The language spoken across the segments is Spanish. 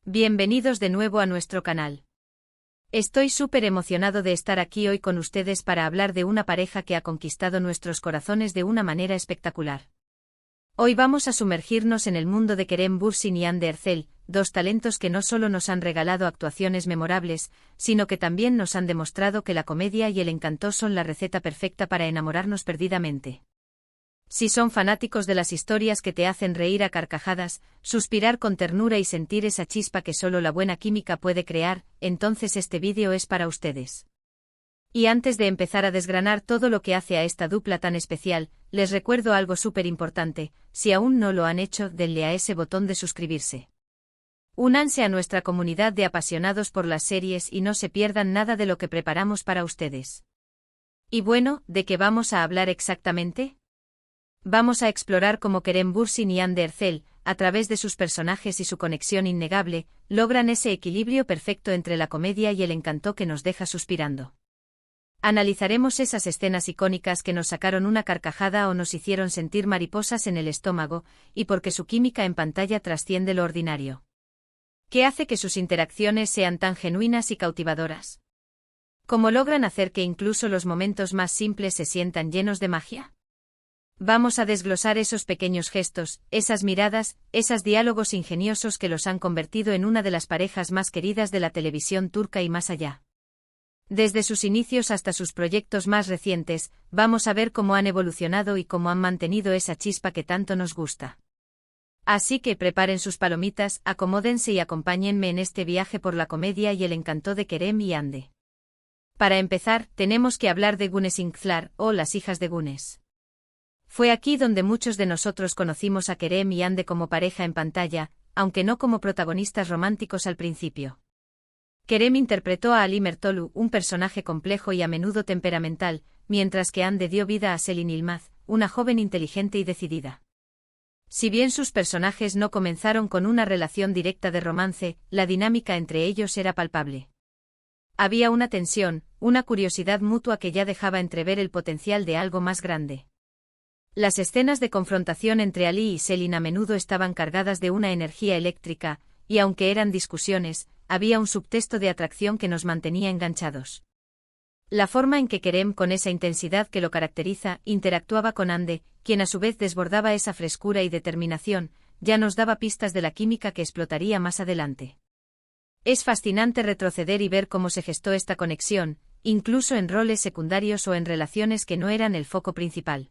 Bienvenidos de nuevo a nuestro canal. Estoy súper emocionado de estar aquí hoy con ustedes para hablar de una pareja que ha conquistado nuestros corazones de una manera espectacular. Hoy vamos a sumergirnos en el mundo de Kerem Bürsin y Hande Erçel, dos talentos que no solo nos han regalado actuaciones memorables, sino que también nos han demostrado que la comedia y el encanto son la receta perfecta para enamorarnos perdidamente. Si son fanáticos de las historias que te hacen reír a carcajadas, suspirar con ternura y sentir esa chispa que solo la buena química puede crear, entonces este vídeo es para ustedes. Y antes de empezar a desgranar todo lo que hace a esta dupla tan especial, les recuerdo algo súper importante: si aún no lo han hecho, denle a ese botón de suscribirse. Únanse a nuestra comunidad de apasionados por las series y no se pierdan nada de lo que preparamos para ustedes. Y bueno, ¿de qué vamos a hablar exactamente? Vamos a explorar cómo Kerem Bürsin y Hande Erçel, a través de sus personajes y su conexión innegable, logran ese equilibrio perfecto entre la comedia y el encanto que nos deja suspirando. Analizaremos esas escenas icónicas que nos sacaron una carcajada o nos hicieron sentir mariposas en el estómago, y porque su química en pantalla trasciende lo ordinario. ¿Qué hace que sus interacciones sean tan genuinas y cautivadoras? ¿Cómo logran hacer que incluso los momentos más simples se sientan llenos de magia? Vamos a desglosar esos pequeños gestos, esas miradas, esos diálogos ingeniosos que los han convertido en una de las parejas más queridas de la televisión turca y más allá. Desde sus inicios hasta sus proyectos más recientes, vamos a ver cómo han evolucionado y cómo han mantenido esa chispa que tanto nos gusta. Así que preparen sus palomitas, acomódense y acompáñenme en este viaje por la comedia y el encanto de Kerem y Hande. Para empezar, tenemos que hablar de Güneş İnkızlar, o Las hijas de Güneş. Fue aquí donde muchos de nosotros conocimos a Kerem y Hande como pareja en pantalla, aunque no como protagonistas románticos al principio. Kerem interpretó a Ali Mertolu, un personaje complejo y a menudo temperamental, mientras que Hande dio vida a Selin Yılmaz, una joven inteligente y decidida. Si bien sus personajes no comenzaron con una relación directa de romance, la dinámica entre ellos era palpable. Había una tensión, una curiosidad mutua que ya dejaba entrever el potencial de algo más grande. Las escenas de confrontación entre Ali y Selin a menudo estaban cargadas de una energía eléctrica, y aunque eran discusiones, había un subtexto de atracción que nos mantenía enganchados. La forma en que Kerem, con esa intensidad que lo caracteriza, interactuaba con Hande, quien a su vez desbordaba esa frescura y determinación, ya nos daba pistas de la química que explotaría más adelante. Es fascinante retroceder y ver cómo se gestó esta conexión, incluso en roles secundarios o en relaciones que no eran el foco principal.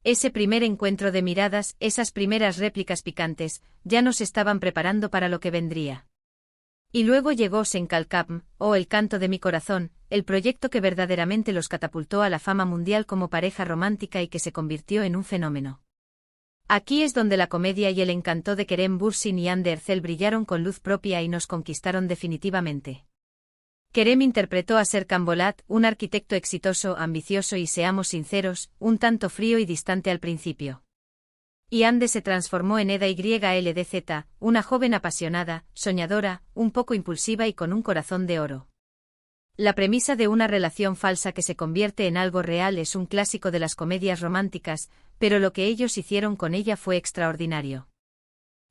Ese primer encuentro de miradas, esas primeras réplicas picantes, ya nos estaban preparando para lo que vendría. Y luego llegó Sen Kalkapm, o El canto de mi corazón, el proyecto que verdaderamente los catapultó a la fama mundial como pareja romántica y que se convirtió en un fenómeno. Aquí es donde la comedia y el encanto de Kerem Bürsin y Hande Erçel brillaron con luz propia y nos conquistaron definitivamente. Kerem interpretó a Serkan Bolat, un arquitecto exitoso, ambicioso y, seamos sinceros, un tanto frío y distante al principio. Y Hande se transformó en Eda Yldzz, una joven apasionada, soñadora, un poco impulsiva y con un corazón de oro. La premisa de una relación falsa que se convierte en algo real es un clásico de las comedias románticas, pero lo que ellos hicieron con ella fue extraordinario.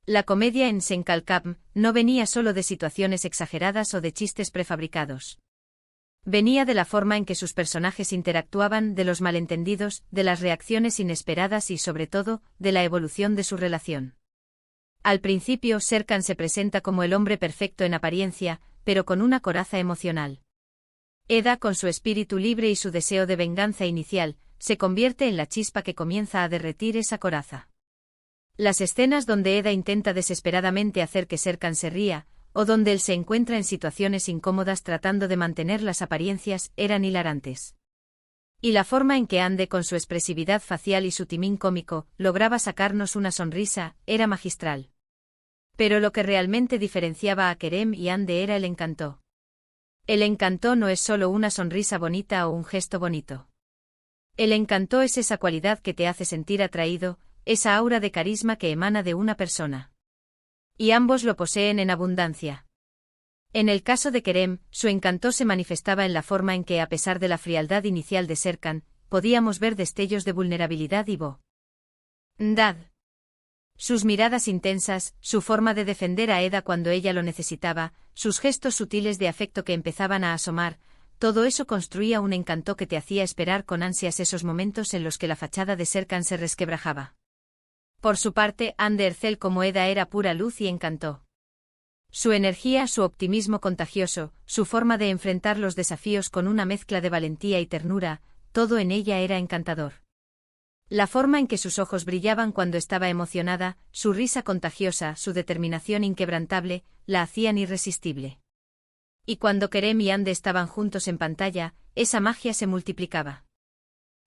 La comedia en Sen Kalkapm no venía solo de situaciones exageradas o de chistes prefabricados. Venía de la forma en que sus personajes interactuaban, de los malentendidos, de las reacciones inesperadas y sobre todo, de la evolución de su relación. Al principio Serkan se presenta como el hombre perfecto en apariencia, pero con una coraza emocional. Eda, con su espíritu libre y su deseo de venganza inicial, se convierte en la chispa que comienza a derretir esa coraza. Las escenas donde Eda intenta desesperadamente hacer que Serkan se ría, o donde él se encuentra en situaciones incómodas tratando de mantener las apariencias, eran hilarantes. Y la forma en que Hande, con su expresividad facial y su timín cómico, lograba sacarnos una sonrisa, era magistral. Pero lo que realmente diferenciaba a Kerem y Hande era el encanto. El encanto no es solo una sonrisa bonita o un gesto bonito. El encanto es esa cualidad que te hace sentir atraído, esa aura de carisma que emana de una persona. Y ambos lo poseen en abundancia. En el caso de Kerem, su encanto se manifestaba en la forma en que, a pesar de la frialdad inicial de Serkan, podíamos ver destellos de vulnerabilidad y bondad. Sus miradas intensas, su forma de defender a Eda cuando ella lo necesitaba, sus gestos sutiles de afecto que empezaban a asomar, todo eso construía un encanto que te hacía esperar con ansias esos momentos en los que la fachada de Serkan se resquebrajaba. Por su parte, Anne de Ercel como Eda era pura luz y encanto. Su energía, su optimismo contagioso, su forma de enfrentar los desafíos con una mezcla de valentía y ternura, todo en ella era encantador. La forma en que sus ojos brillaban cuando estaba emocionada, su risa contagiosa, su determinación inquebrantable, la hacían irresistible. Y cuando Kerem y Ande estaban juntos en pantalla, esa magia se multiplicaba.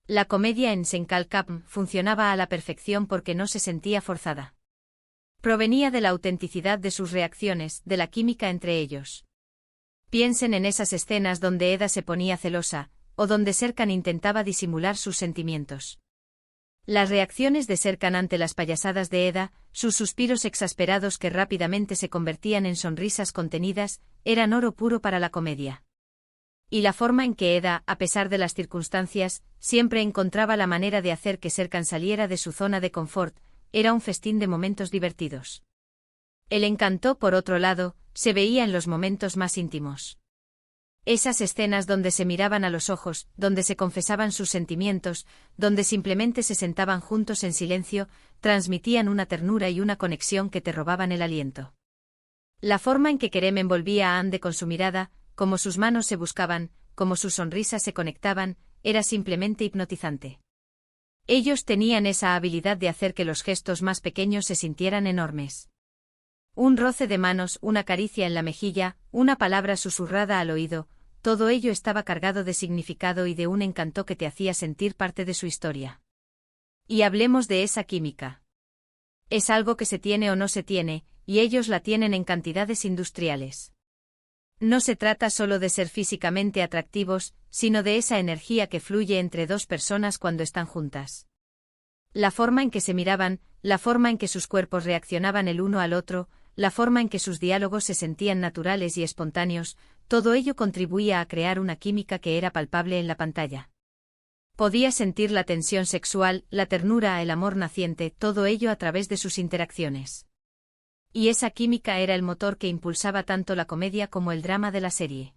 La comedia en Senkalkapm funcionaba a la perfección porque no se sentía forzada. Provenía de la autenticidad de sus reacciones, de la química entre ellos. Piensen en esas escenas donde Eda se ponía celosa, o donde Serkan intentaba disimular sus sentimientos. Las reacciones de Serkan ante las payasadas de Eda, sus suspiros exasperados que rápidamente se convertían en sonrisas contenidas, eran oro puro para la comedia. Y la forma en que Eda, a pesar de las circunstancias, siempre encontraba la manera de hacer que Serkan saliera de su zona de confort, era un festín de momentos divertidos. El encanto, por otro lado, se veía en los momentos más íntimos. Esas escenas donde se miraban a los ojos, donde se confesaban sus sentimientos, donde simplemente se sentaban juntos en silencio, transmitían una ternura y una conexión que te robaban el aliento. La forma en que Kerem envolvía a Ande con su mirada, como sus manos se buscaban, como sus sonrisas se conectaban, era simplemente hipnotizante. Ellos tenían esa habilidad de hacer que los gestos más pequeños se sintieran enormes. Un roce de manos, una caricia en la mejilla, una palabra susurrada al oído, todo ello estaba cargado de significado y de un encanto que te hacía sentir parte de su historia. Y hablemos de esa química. Es algo que se tiene o no se tiene, y ellos la tienen en cantidades industriales. No se trata solo de ser físicamente atractivos, sino de esa energía que fluye entre dos personas cuando están juntas. La forma en que se miraban, la forma en que sus cuerpos reaccionaban el uno al otro, la forma en que sus diálogos se sentían naturales y espontáneos, todo ello contribuía a crear una química que era palpable en la pantalla. Podía sentir la tensión sexual, la ternura, el amor naciente, todo ello a través de sus interacciones. Y esa química era el motor que impulsaba tanto la comedia como el drama de la serie.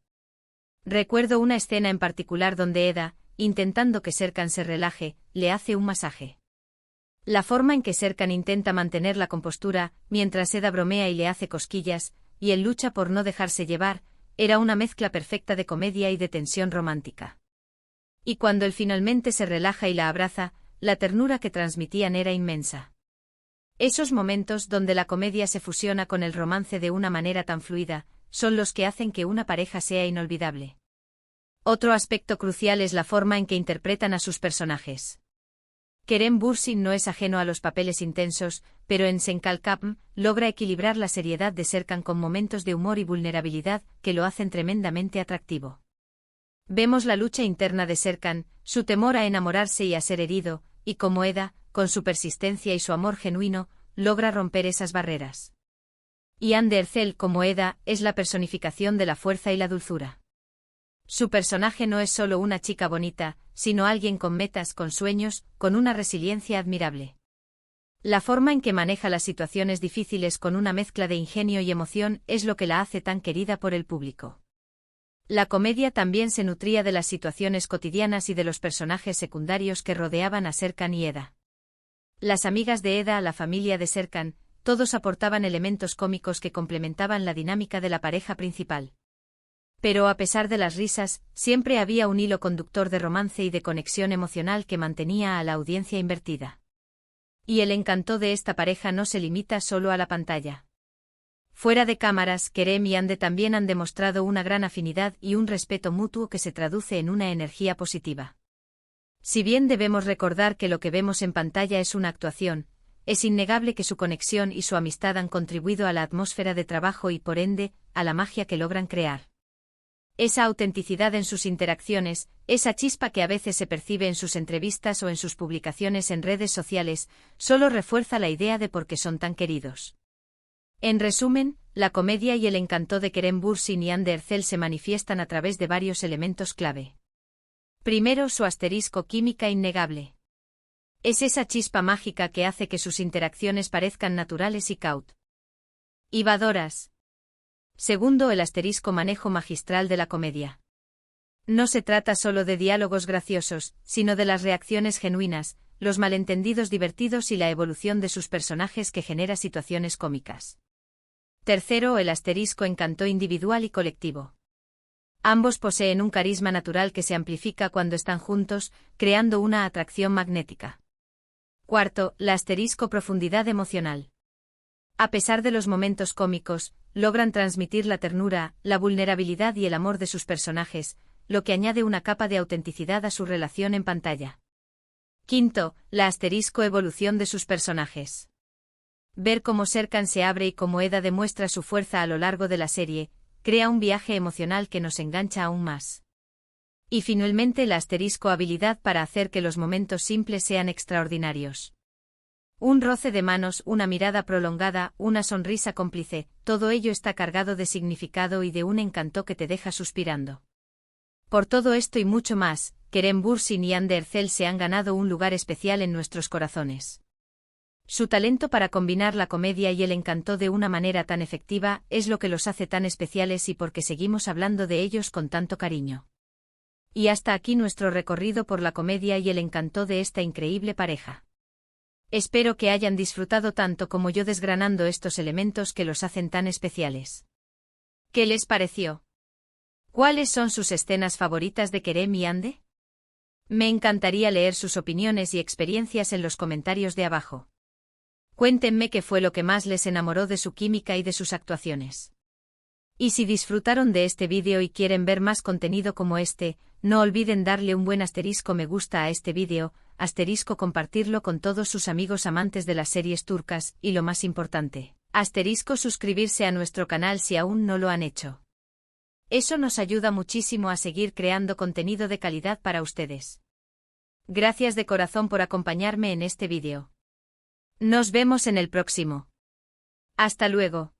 Recuerdo una escena en particular donde Eda, intentando que Serkan se relaje, le hace un masaje. La forma en que Serkan intenta mantener la compostura, mientras Eda bromea y le hace cosquillas, y él lucha por no dejarse llevar, era una mezcla perfecta de comedia y de tensión romántica. Y cuando él finalmente se relaja y la abraza, la ternura que transmitían era inmensa. Esos momentos donde la comedia se fusiona con el romance de una manera tan fluida, son los que hacen que una pareja sea inolvidable. Otro aspecto crucial es la forma en que interpretan a sus personajes. Kerem Bürsin no es ajeno a los papeles intensos, pero en Senkalkapm logra equilibrar la seriedad de Serkan con momentos de humor y vulnerabilidad que lo hacen tremendamente atractivo. Vemos la lucha interna de Serkan, su temor a enamorarse y a ser herido, y cómo Eda, con su persistencia y su amor genuino, logra romper esas barreras. Y Anne de Ercel como Eda es la personificación de la fuerza y la dulzura. Su personaje no es solo una chica bonita, sino alguien con metas, con sueños, con una resiliencia admirable. La forma en que maneja las situaciones difíciles con una mezcla de ingenio y emoción es lo que la hace tan querida por el público. La comedia también se nutría de las situaciones cotidianas y de los personajes secundarios que rodeaban a Serkan y Eda. Las amigas de Eda, la familia de Serkan, todos aportaban elementos cómicos que complementaban la dinámica de la pareja principal. Pero a pesar de las risas, siempre había un hilo conductor de romance y de conexión emocional que mantenía a la audiencia invertida. Y el encanto de esta pareja no se limita solo a la pantalla. Fuera de cámaras, Kerem y Ande también han demostrado una gran afinidad y un respeto mutuo que se traduce en una energía positiva. Si bien debemos recordar que lo que vemos en pantalla es una actuación, es innegable que su conexión y su amistad han contribuido a la atmósfera de trabajo y por ende, a la magia que logran crear. Esa autenticidad en sus interacciones, esa chispa que a veces se percibe en sus entrevistas o en sus publicaciones en redes sociales, solo refuerza la idea de por qué son tan queridos. En resumen, la comedia y el encanto de Kerem Bürsin y Anne de Ercel se manifiestan a través de varios elementos clave. Primero, su asterisco química innegable. Es esa chispa mágica que hace que sus interacciones parezcan naturales y cautivadoras. Segundo, el asterisco manejo magistral de la comedia. No se trata solo de diálogos graciosos, sino de las reacciones genuinas, los malentendidos divertidos y la evolución de sus personajes que genera situaciones cómicas. Tercero, el asterisco encanto individual y colectivo. Ambos poseen un carisma natural que se amplifica cuando están juntos, creando una atracción magnética. Cuarto, la asterisco profundidad emocional. A pesar de los momentos cómicos, logran transmitir la ternura, la vulnerabilidad y el amor de sus personajes, lo que añade una capa de autenticidad a su relación en pantalla. Quinto, la asterisco evolución de sus personajes. Ver cómo Serkan se abre y cómo Eda demuestra su fuerza a lo largo de la serie, crea un viaje emocional que nos engancha aún más. Y finalmente la asterisco habilidad para hacer que los momentos simples sean extraordinarios. Un roce de manos, una mirada prolongada, una sonrisa cómplice, todo ello está cargado de significado y de un encanto que te deja suspirando. Por todo esto y mucho más, Kerem Bürsin y Hande Erçel se han ganado un lugar especial en nuestros corazones. Su talento para combinar la comedia y el encanto de una manera tan efectiva es lo que los hace tan especiales y porque seguimos hablando de ellos con tanto cariño. Y hasta aquí nuestro recorrido por la comedia y el encanto de esta increíble pareja. Espero que hayan disfrutado tanto como yo desgranando estos elementos que los hacen tan especiales. ¿Qué les pareció? ¿Cuáles son sus escenas favoritas de Kerem y Hande? Me encantaría leer sus opiniones y experiencias en los comentarios de abajo. Cuéntenme qué fue lo que más les enamoró de su química y de sus actuaciones. Y si disfrutaron de este vídeo y quieren ver más contenido como este, no olviden darle un buen asterisco me gusta a este vídeo, asterisco compartirlo con todos sus amigos amantes de las series turcas, y lo más importante, asterisco suscribirse a nuestro canal si aún no lo han hecho. Eso nos ayuda muchísimo a seguir creando contenido de calidad para ustedes. Gracias de corazón por acompañarme en este vídeo. Nos vemos en el próximo. Hasta luego.